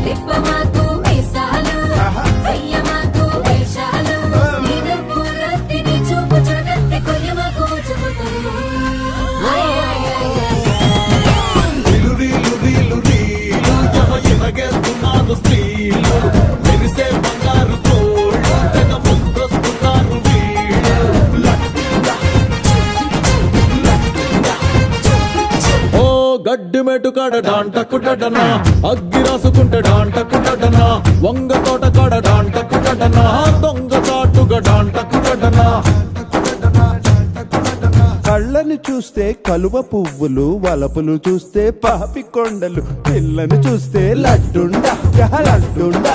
తిప్పమాకు మీసాలు చెయ్యమాకు వేషాలు నీరు పూరత్తిని చూపు చూడత్తి కొయ్యమాకు చూపుతారు ఎనగేస్తున్నారు స్త్రీలు మెరిసే బంగారు తోళ్ళు తెగ ముందొస్తున్నారు వీళ్ళు ఓ గడ్డి మెటు కాడ డాంటకుడనా అగ్గి రాసుకుంటే డాంటకుడనా వంగ తోట కాడ డాంటకుడనా దొంగ చాటుగా డాంటకుడనా కళ్ళని చూస్తే కలువ పువ్వులు వలపులు చూస్తే పాపి కొండలు పిల్లని చూస్తే లడ్డుండా లడ్డుండా